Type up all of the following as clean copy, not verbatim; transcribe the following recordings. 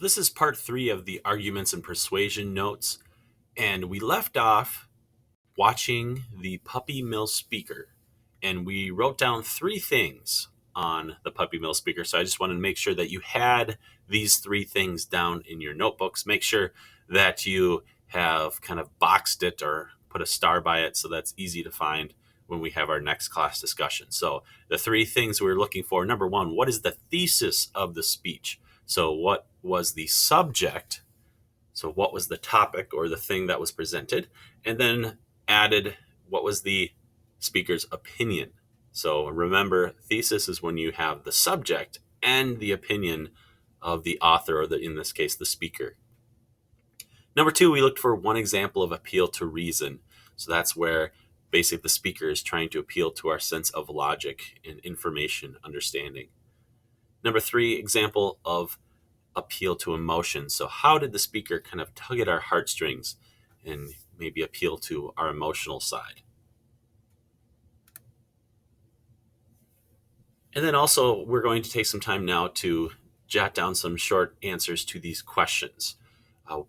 So this is part 3 of the arguments and persuasion notes, and we left off watching the puppy mill speaker, and we wrote down 3 things on the puppy mill speaker. So I just wanted to make sure that you had these 3 things down in your notebooks. Make sure that you have kind of boxed it or put a star by it so that's easy to find when we have our next class discussion. So the 3 things we're looking for: number 1, what is the thesis of the speech? So what was the subject? So what was the topic or the thing that was presented? And then added, what was the speaker's opinion? So remember, thesis is when you have the subject and the opinion of the author, or in this case, the speaker. Number 2, we looked for one example of appeal to reason. So that's where basically the speaker is trying to appeal to our sense of logic and information understanding. Number 3, example of appeal to emotion. So how did the speaker kind of tug at our heartstrings and maybe appeal to our emotional side? And then also, we're going to take some time now to jot down some short answers to these questions.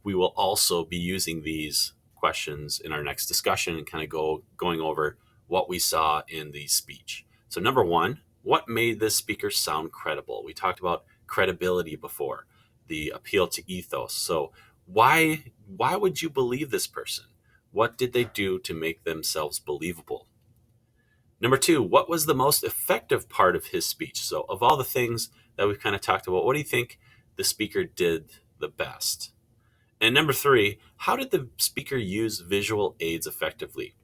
We will also be using these questions in our next discussion and kind of going over what we saw in the speech. So number 1, what made this speaker sound credible? We talked about credibility before, the appeal to ethos. So why would you believe this person? What did they do to make themselves believable? Number 2, what was the most effective part of his speech? So of all the things that we've kind of talked about, what do you think the speaker did the best? And number 3, how did the speaker use visual aids effectively?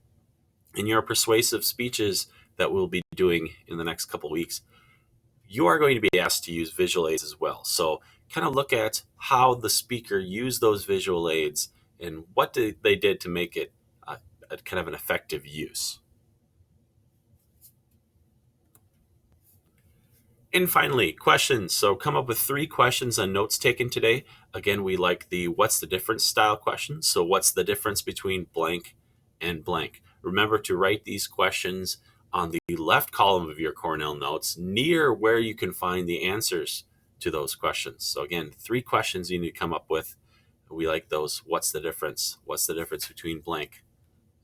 In your persuasive speeches that we'll be doing in the next couple weeks, you are going to be asked to use visual aids as well. So kind of look at how the speaker used those visual aids and what they did to make it a kind of an effective use. And finally, questions. So come up with 3 questions on notes taken today. Again, we like the what's the difference style questions. So what's the difference between blank and blank? Remember to write these questions on the left column of your Cornell notes near where you can find the answers to those questions. So again, 3 questions you need to come up with. We like those. What's the difference? What's the difference between blank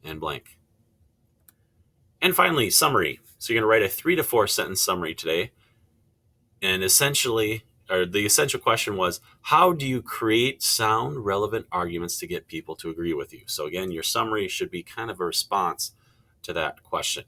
and blank? And finally, summary. So you're going to write a 3 to 4 sentence summary today. And essentially, or the essential question was, how do you create sound, relevant arguments to get people to agree with you? So again, your summary should be kind of a response to that question.